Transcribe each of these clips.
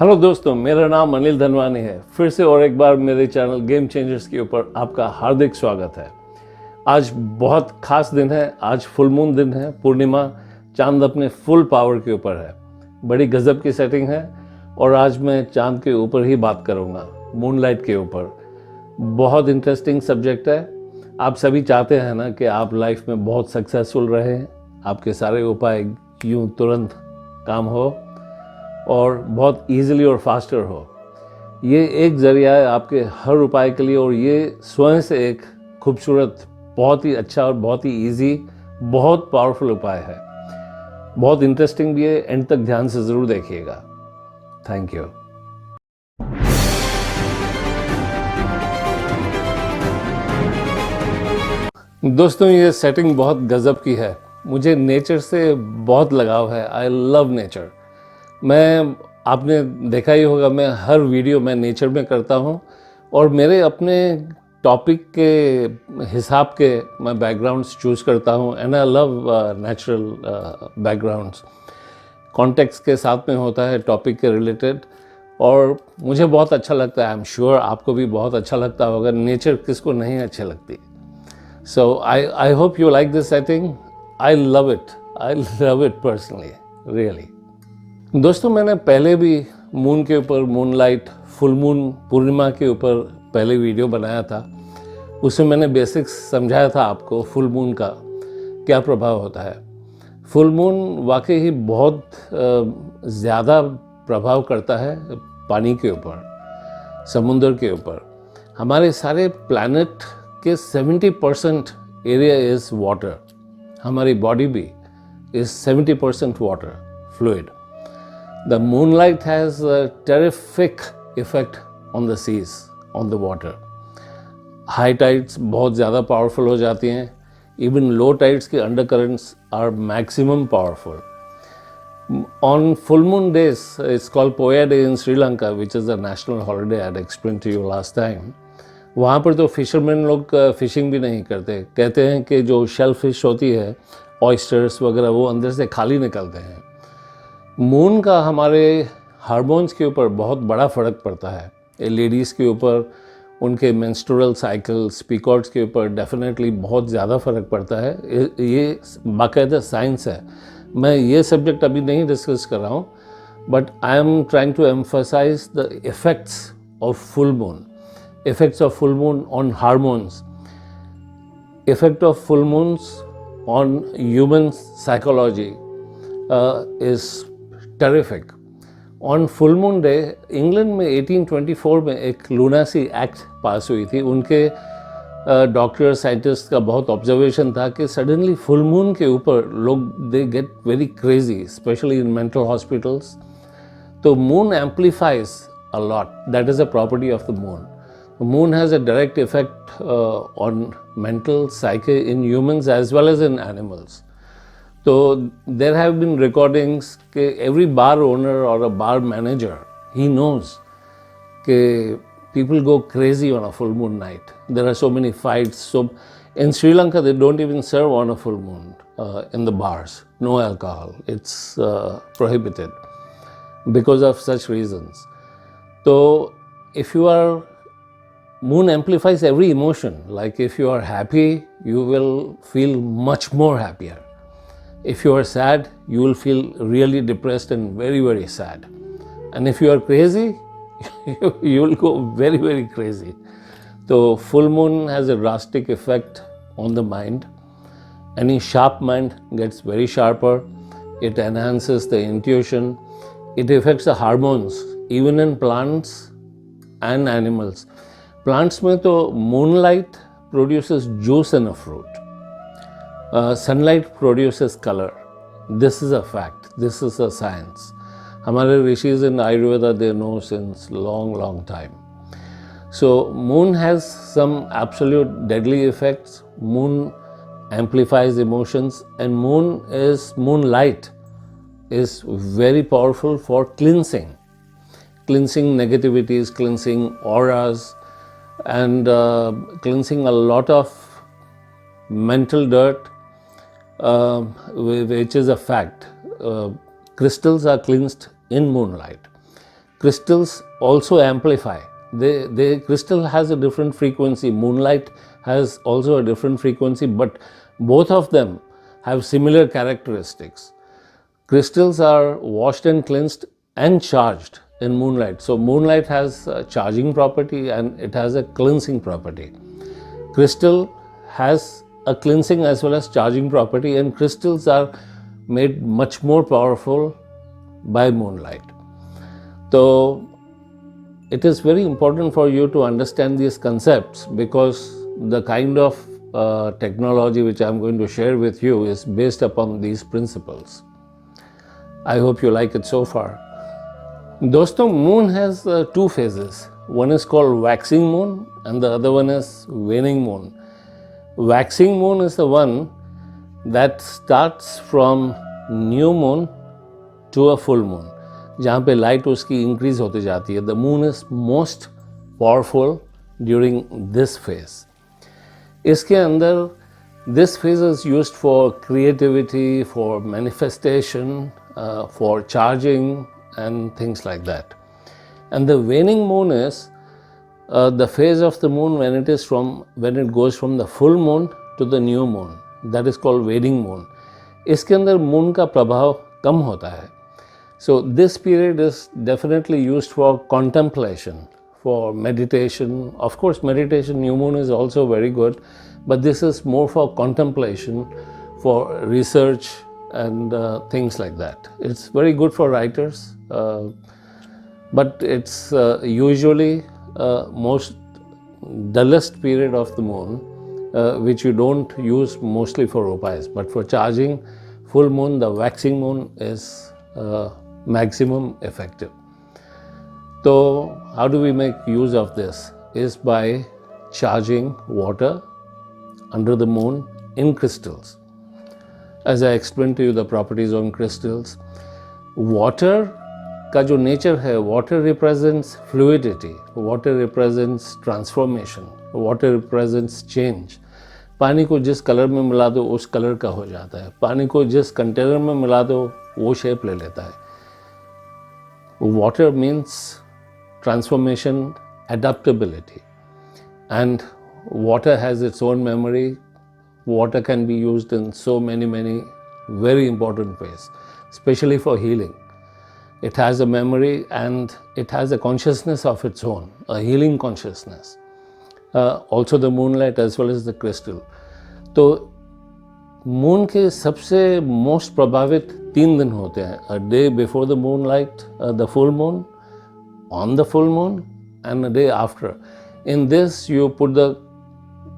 Hello दोस्तों, मेरा नाम अनिल धनवानी है। फिर से और एक बार मेरे चैनल गेम चेंजर्स के ऊपर आपका हार्दिक स्वागत है। आज बहुत खास दिन है। आज फुल मून दिन है, पूर्णिमा। चांद अपने फुल पावर के ऊपर है। बड़ी गजब की सेटिंग है और आज मैं चांद के ऊपर ही बात करूंगा, मूनलाइट के ऊपर। बहुत इंटरेस्टिंग सब्जेक्ट है। आप सभी चाहते हैं ना कि आप लाइफ में बहुत सक्सेसफुल रहें, आपके सारे उपाय यूँ तुरंत काम हो और बहुत इजीली और फास्टर हो। ये एक ज़रिया है आपके हर उपाय के लिए और ये स्वयं से एक खूबसूरत, बहुत ही अच्छा और बहुत ही इजी, बहुत पावरफुल उपाय है। बहुत इंटरेस्टिंग भी है। एंड तक ध्यान से ज़रूर देखिएगा। Thank you. दोस्तों, ये सेटिंग बहुत गजब की है। मुझे नेचर से बहुत लगाव है। I love nature. आपने देखा ही होगा, मैं हर वीडियो मैं नेचर में करता हूँ और मेरे अपने टॉपिक के हिसाब के मैं बैकग्राउंड्स चूज़ करता हूँ। And I love natural backgrounds. Context के साथ में होता है, टॉपिक के रिलेटेड, और मुझे बहुत अच्छा लगता है। आई एम श्योर आपको भी बहुत अच्छा लगता होगा। नेचर किसको नहीं अच्छी लगती। So I hope you like this setting. I love it personally, really. दोस्तों, मैंने पहले भी मून के ऊपर, मूनलाइट, फुल मून, पूर्णिमा के ऊपर पहले वीडियो बनाया था। उसमें मैंने बेसिक्स समझाया था आपको फुल मून का क्या प्रभाव होता है। फुल मून वाकई ही बहुत ज़्यादा प्रभाव करता है पानी के ऊपर, समुद्र के ऊपर। हमारे सारे प्लैनेट के 70% एरिया इज़ वाटर। हमारी बॉडी भी is 70% water fluid. The moonlight has a terrific effect on the seas, on the water. High tides बहुत ज़्यादा powerful हो जाती हैं. Even low tides के undercurrents are maximum powerful. On full moon days, it's called Poya Day in Sri Lanka, which is a national holiday. I had explained to you last time. वहाँ पर तो fisherman लोग fishing भी नहीं करते। कहते हैं कि जो शेल फिश होती है, ऑयस्टर्स वगैरह, वो अंदर से खाली निकलते हैं। मून का हमारे हार्मोन्स के ऊपर बहुत बड़ा फ़र्क पड़ता है। लेडीज़ के ऊपर, उनके मेंस्ट्रुअल साइकिल्स, पीरियड्स के ऊपर डेफिनेटली बहुत ज़्यादा फ़र्क पड़ता है। ये बाकायदा साइंस है। मैं ये सब्जेक्ट अभी नहीं डिस्कस कर रहा हूँ, but I am trying to emphasise the effects of full moon, effects of full moon on hormones, effect of full moons on human psychology is terrific. On full moon day, England में 1824 में एक लूनासी act पास हुई थी। उनके doctor scientist का बहुत observation था कि सडनली फुल मून के ऊपर लोग they get very crazy, specially in mental hospitals. तो moon amplifies a lot. That is a property of the moon. Moon has a direct effect on mental psyche in humans as well as in animals. So there have been recordings कि every bar owner or a bar manager, he knows कि people go crazy on a full moon night. There are so many fights. So in Sri Lanka, they don't even serve on a full moon in the bars. No alcohol. It's prohibited because of such reasons. So if you are, moon amplifies every emotion. Like if you are happy, you will feel much more happier. If you are sad, you will feel really depressed and very, very sad. And if you are crazy, you will go very, very crazy. So full moon has a drastic effect on the mind. Any sharp mind gets very sharper. It enhances the intuition. It affects the hormones, even in plants and animals. Plants में तो moonlight produces juice in a fruit. Sunlight produces color. This is a fact. This is a science. हमारे rishis in Ayurveda, they know since long time. So moon has some absolute deadly effects. Moon amplifies emotions, and moonlight is very powerful for cleansing negativities, cleansing auras, and cleansing a lot of mental dirt. Which is a fact. Crystals are cleansed in moonlight. crystals also amplify. Crystal has a different frequency. Moonlight has also a different frequency, but both of them have similar characteristics. Crystals are washed and cleansed and charged in moonlight. So moonlight has a charging property and it has a cleansing property. Crystal has a cleansing as well as charging property, and crystals are made much more powerful by moonlight. So it is very important for you to understand these concepts, because the kind of technology which I am going to share with you is based upon these principles. I hope you like it so far. दोस्तों, moon has two phases. One is called waxing moon and the other one is waning moon. Waxing moon is the one that starts from new moon to a full moon, जहाँ पे light उसकी increase होती जाती है. The moon is most powerful during this phase. इसके अंदर this phase is used for creativity, for manifestation, for charging and things like that. And the वेनिंग moon is the phase of the moon when it goes from the full moon to the new moon. That is called waning moon. इसके अंदर moon का प्रभाव कम होता है. So this period is definitely used for contemplation, for meditation. Of course, meditation, new moon is also very good, but this is more for contemplation, for research and things like that. It's very good for writers, but it's usually most dullest period of the moon, which you don't use mostly for upayas. But for charging, full moon, the waxing moon is maximum effective. So how do we make use of this? Is by charging water under the moon in crystals. As I explained to you the properties on crystals, water का जो nature है, water represents fluidity, water represents transformation, water represents change. पानी को जिस colour में मिला दो उस कलर का हो जाता है. पानी को जिस कंटेनर में मिला दो वो शेप ले लेता है. Water means transformation, adaptability, and water has its own memory. Water can be used in so many very important ways, especially for healing. It has a memory and it has a consciousness of its own, a healing consciousness. Also the moonlight as well as the crystal. तो moon के सबसे most प्रभावित 3 दिन होते हैं. A day before the moonlight, the full moon, on the full moon, and a day after. In this you put the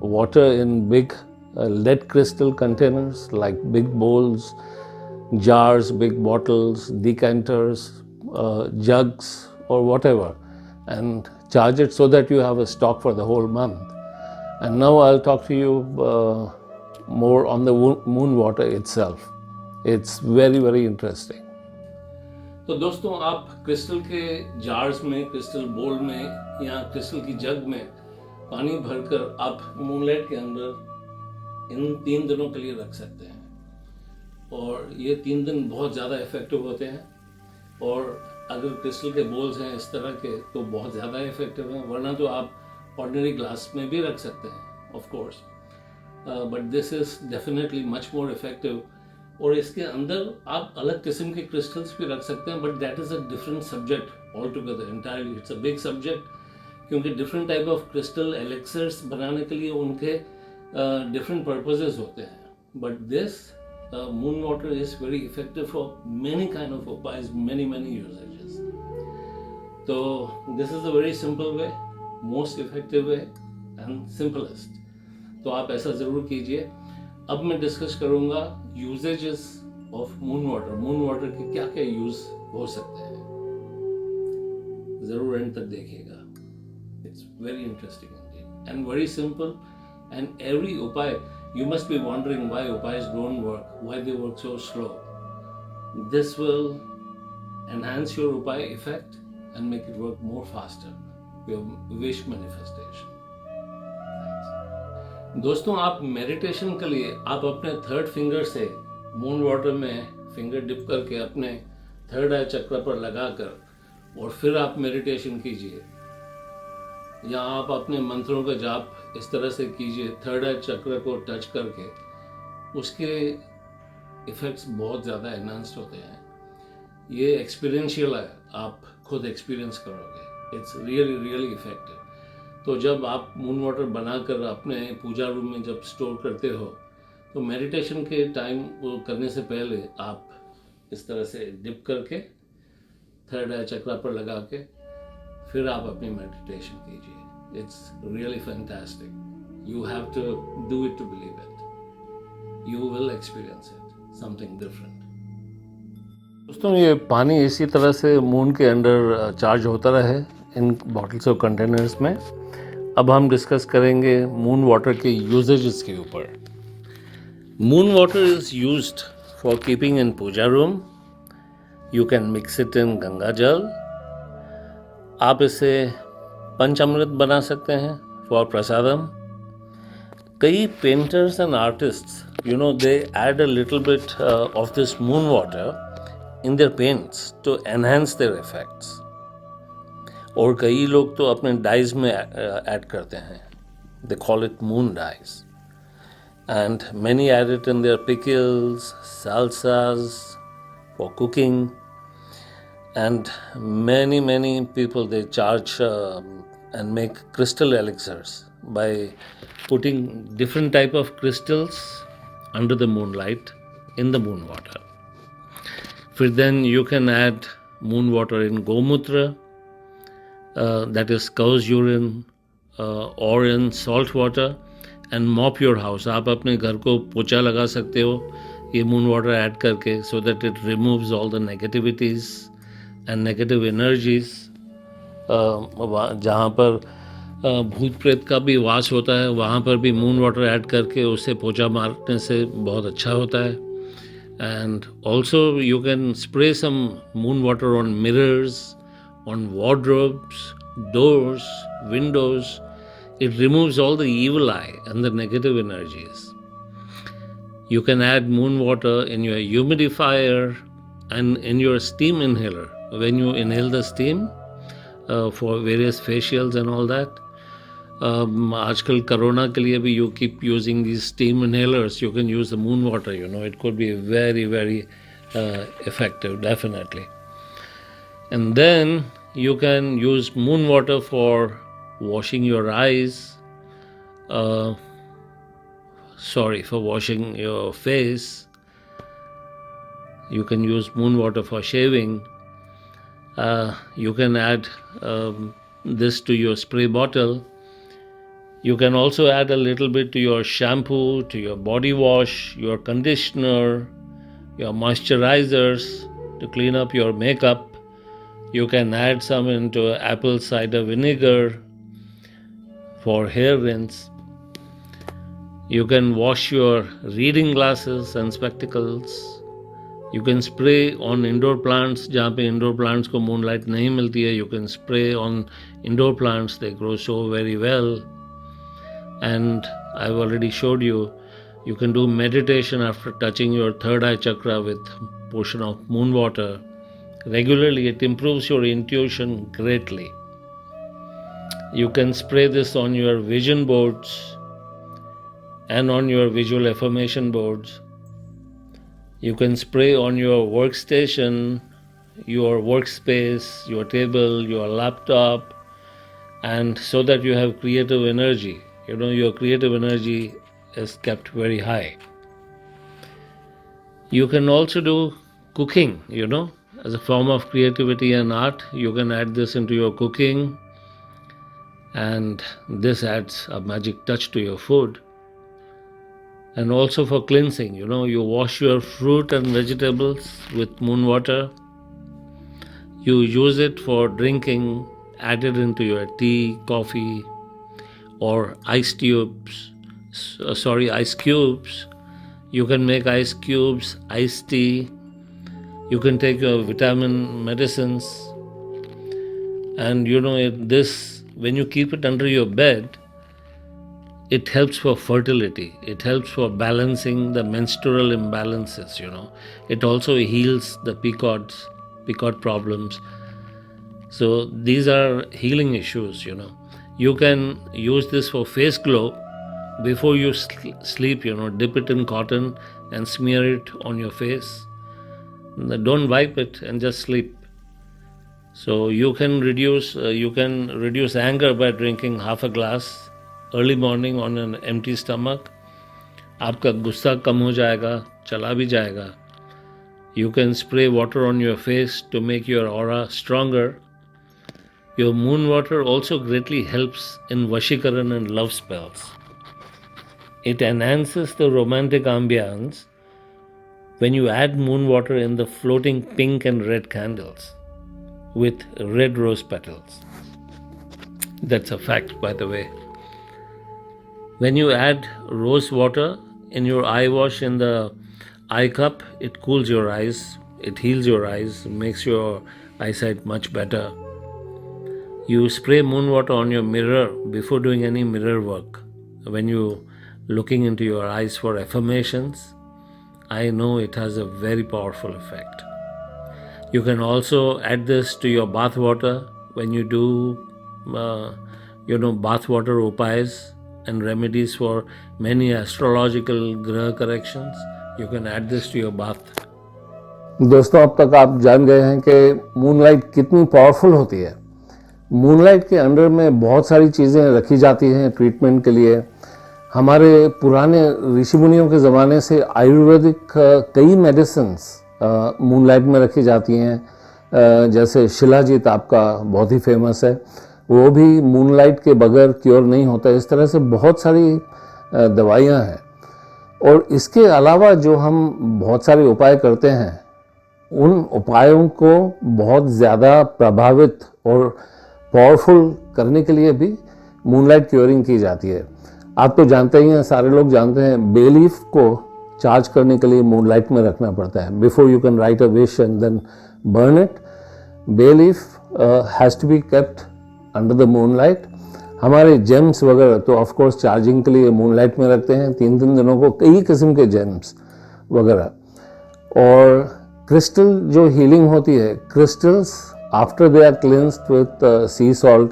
water in big lead crystal containers like big bowls, jars, big bottles, decanters, jugs or whatever, and charge it so that you have a stock for the whole month. And now I'll talk to you more on the moon water itself. It's very interesting. तो दोस्तों, आप crystal के jars में, crystal बोल में या crystal की जग में पानी भरकर आप मूनलाइट के अंदर इन 3 दिनों के लिए रख सकते हैं. और ये 3 दिन बहुत ज़्यादा इफ़ेक्टिव होते हैं. और अगर क्रिस्टल के बोल्स हैं इस तरह के तो बहुत ज़्यादा इफ़ेक्टिव हैं. वरना तो आप ऑर्डिनरी ग्लास में भी रख सकते हैं, of course, but this is definitely much more effective. और इसके अंदर आप अलग किस्म के क्रिस्टल्स भी रख सकते हैं, but that is a different subject all together. Entirely it's a big subject, क्योंकि डिफरेंट टाइप ऑफ क्रिस्टल एलेक्सर्स बनाने के लिए उनके डिफरेंट पर्पसेस होते हैं. But this moon water is very effective for many kind of upayas, many usages. So this is a very simple way, most effective way and simplest. तो आप ऐसा ज़रूर कीजिए. अब मैं डिस्कस करूँगा usages of moon water. Moon water के क्या क्या यूज़ हो सकते हैं. ज़रूर एंड तक देखिएगा. It's very interesting and very simple. And every उपाय, you must be wondering why upayas don't work, why they work so slow. This will enhance your upaya effect and make it work more faster. Your wish manifestation. दोस्तों, आप meditation के लिए आप अपने 3rd finger से moon water में finger dip करके अपने 3rd आई चक्र पर लगाकर और फिर आप मेडिटेशन कीजिए, या आप अपने मंत्रों का जाप इस तरह से कीजिए, थर्ड आई चक्र को टच करके, उसके इफेक्ट्स बहुत ज़्यादा एनहांस्ड होते हैं। ये एक्सपीरियंशियल है, आप खुद एक्सपीरियंस करोगे, इट्स रियली रियली इफेक्टिव। तो जब आप मून वाटर बनाकर अपने पूजा रूम में जब स्टोर करते हो, तो मेडिटेशन के टाइम वो करने से पहले आप इस तरह से डिप करके थर्ड आई चक्रा पर लगा के फिर आप अपनी मेडिटेशन कीजिए। It's really fantastic. You have to do it to believe it. You will experience it, something different. दोस्तों, ये पानी इसी तरह से मून के अंडर चार्ज होता रहे इन बॉटल्स और कंटेनर्स में। अब हम डिस्कस करेंगे मून वाटर के यूजेजेस के ऊपर। Moon water is used for keeping in puja room. You can mix it in Ganga jal. आप इसे पंचामृत बना सकते हैं फॉर प्रसादम। कई painters and artists, they add a little bit of this moon water in their paints to enhance their effects. और कई लोग तो अपने डाइज में ऐड करते हैं. They call it moon dyes. And many add it in their pickles, salsas, for cooking. And many people, they charge and make crystal elixirs by putting different type of crystals under the moonlight in the moon water. Then you can add moon water in gomutra, that is cow's urine, or in salt water, and mop your house. आप अपने घर को पोछा लगा सकते हो ये moon water add करके, so that it removes all the negativities and negative energies. जहाँ पर भूत प्रेत का भी वास होता है, वहाँ पर भी मून वाटर ऐड करके उससे पोछा मारने से बहुत अच्छा होता है. And also you can spray some moon water on mirrors, on wardrobes, doors, windows. It removes all the evil eye and the negative energies. You can add moon water in your humidifier and in your steam inhaler. When you inhale the steam for various facials and all that. आजकल corona के लिए भी you keep using these steam inhalers. You can use the moon water, it could be very effective, definitely. And then you can use moon water for washing your eyes, for washing your face. You can use moon water for shaving. You can add this to your spray bottle. You can also add a little bit to your shampoo, to your body wash, your conditioner, your moisturizers to clean up your makeup. You can add some into apple cider vinegar for hair rinse. You can wash your reading glasses and spectacles. You can spray on indoor plants. जहाँ पे indoor plants को moonlight नहीं मिलती है, you can spray on indoor plants. They grow so very well. And I've already showed you can do meditation after touching your third eye chakra with portion of moon water. Regularly, it improves your intuition greatly. You can spray this on your vision boards and on your visual affirmation boards. You can spray on your workstation, your workspace, your table, your laptop, and so that you have creative energy. Your creative energy is kept very high. You can also do cooking, as a form of creativity and art. You can add this into your cooking, and this adds a magic touch to your food. And also for cleansing, you wash your fruit and vegetables with moon water. You use it for drinking, add it into your tea, coffee, or ice cubes. You can make ice cubes, iced tea. You can take your vitamin medicines. And this, when you keep it under your bed, it helps for fertility. It helps for balancing the menstrual imbalances, It also heals the PCOD problems. So these are healing issues, You can use this for face glow before you sleep, dip it in cotton and smear it on your face. Don't wipe it and just sleep. So you can reduce anger by drinking half a glass early morning on an empty stomach. आपका गुस्सा कम हो जाएगा, चला भी जाएगा. You can spray water on your face to make your aura stronger. Your moon water also greatly helps in Vashikaran and love spells. It enhances the romantic ambience when you add moon water in the floating pink and red candles with red rose petals. That's a fact, by the way. When you add rose water in your eye wash in the eye cup, it cools your eyes, it heals your eyes, makes your eyesight much better. You spray moon water on your mirror before doing any mirror work. When you looking into your eyes for affirmations, I know it has a very powerful effect. You can also add this to your bath water when you do, bath water upayas and remedies for many astrological graha corrections. You can add this to your bath. दोस्तों, अब तक आप जान गए हैं कि moonlight कितनी powerful होती है. मूनलाइट के अंडर में बहुत सारी चीज़ें रखी जाती हैं ट्रीटमेंट के लिए. हमारे पुराने ऋषि मुनियों के ज़माने से आयुर्वेदिक कई मेडिसिन्स मूनलाइट में रखी जाती हैं. जैसे शिलाजीत आपका बहुत ही फेमस है, वो भी मूनलाइट के बगैर क्योर नहीं होता. इस तरह से बहुत सारी दवाइयाँ हैं. और इसके अलावा जो हम बहुत सारे उपाय करते हैं, उन उपायों को बहुत ज़्यादा प्रभावित और पावरफुल करने के लिए भी मूनलाइट क्योरिंग की जाती है. आप तो जानते ही हैं, सारे लोग जानते हैं, बे लीफ को चार्ज करने के लिए मूनलाइट में रखना पड़ता है. Before you can write a wish and then burn it, bay leaf has to be kept under the moonlight. हमारे जेम्स वगैरह तो ऑफ कोर्स चार्जिंग के लिए मूनलाइट में रखते हैं 3-3 दिनों को, कई किस्म के जेम्स वगैरह. और क्रिस्टल जो हीलिंग होती है, crystals after they are cleansed with sea salt,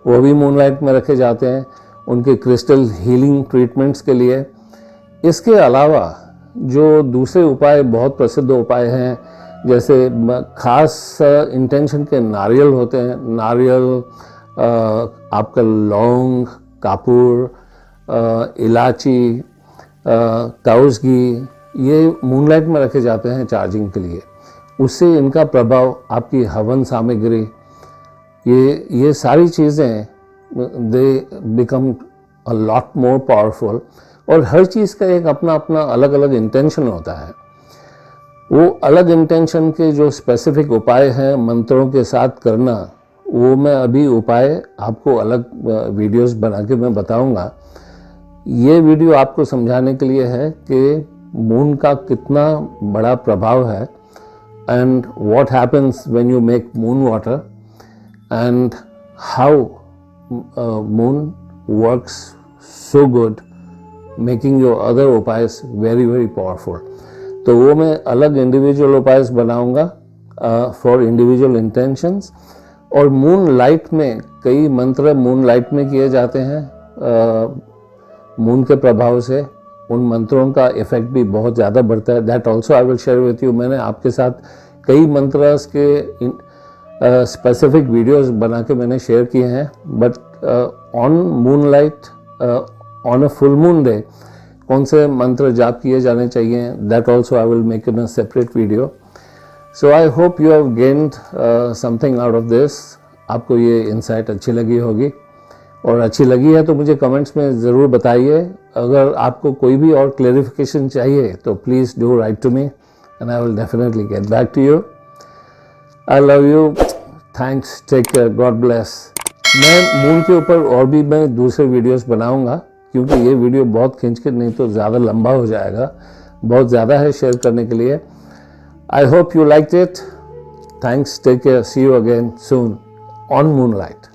वो भी मूनलाइट में रखे जाते हैं उनके क्रिस्टल हीलिंग ट्रीटमेंट्स के लिए. इसके अलावा जो दूसरे उपाय, बहुत प्रसिद्ध उपाय हैं, जैसे खास इंटेंशन के नारियल होते हैं. नारियल, आपका लौंग, कापूर, इलायची, काउस घी, ये मूनलाइट में रखे जाते हैं चार्जिंग के लिए. उससे इनका प्रभाव, आपकी हवन सामग्री, ये सारी चीज़ें they become a lot more powerful. और हर चीज़ का एक अपना अपना अलग अलग इंटेंशन होता है. वो अलग इंटेंशन के जो स्पेसिफिक उपाय हैं मंत्रों के साथ करना, वो मैं अभी उपाय आपको अलग वीडियोस बना के मैं बताऊंगा. ये वीडियो आपको समझाने के लिए है कि मून का कितना बड़ा प्रभाव है, and what happens when you make moon water, and how moon works so good, making your other upayas very very powerful. तो वो मैं अलग इंडिविजुअल उपायस बनाऊंगा फॉर इंडिविजुअल इंटेंशंस. और मून लाइट में कई मंत्र मून लाइट में किए जाते हैं. मून के प्रभाव से उन मंत्रों का इफेक्ट भी बहुत ज़्यादा बढ़ता है. That also I will share with you. मैंने आपके साथ कई मंत्रस के स्पेसिफिक वीडियोस बना के मैंने शेयर किए हैं. But on moon light, on a full moon day, कौन से मंत्र जाप किए जाने चाहिए, that also I will make in a separate video. So I hope you have gained something out of this. आपको ये इंसाइट अच्छी लगी होगी, और अच्छी लगी है तो मुझे कमेंट्स में ज़रूर बताइए. अगर आपको कोई भी और क्लेरिफिकेशन चाहिए तो please do write to me and I will definitely get back to you. I love you. Thanks. Take care. God bless. मैं मून के ऊपर और भी मैं दूसरे वीडियोस बनाऊंगा, क्योंकि ये वीडियो बहुत खींच के नहीं तो ज़्यादा लंबा हो जाएगा. बहुत ज़्यादा है शेयर करने के लिए. I hope you liked it. Thanks. Take care. See you again soon on moonlight.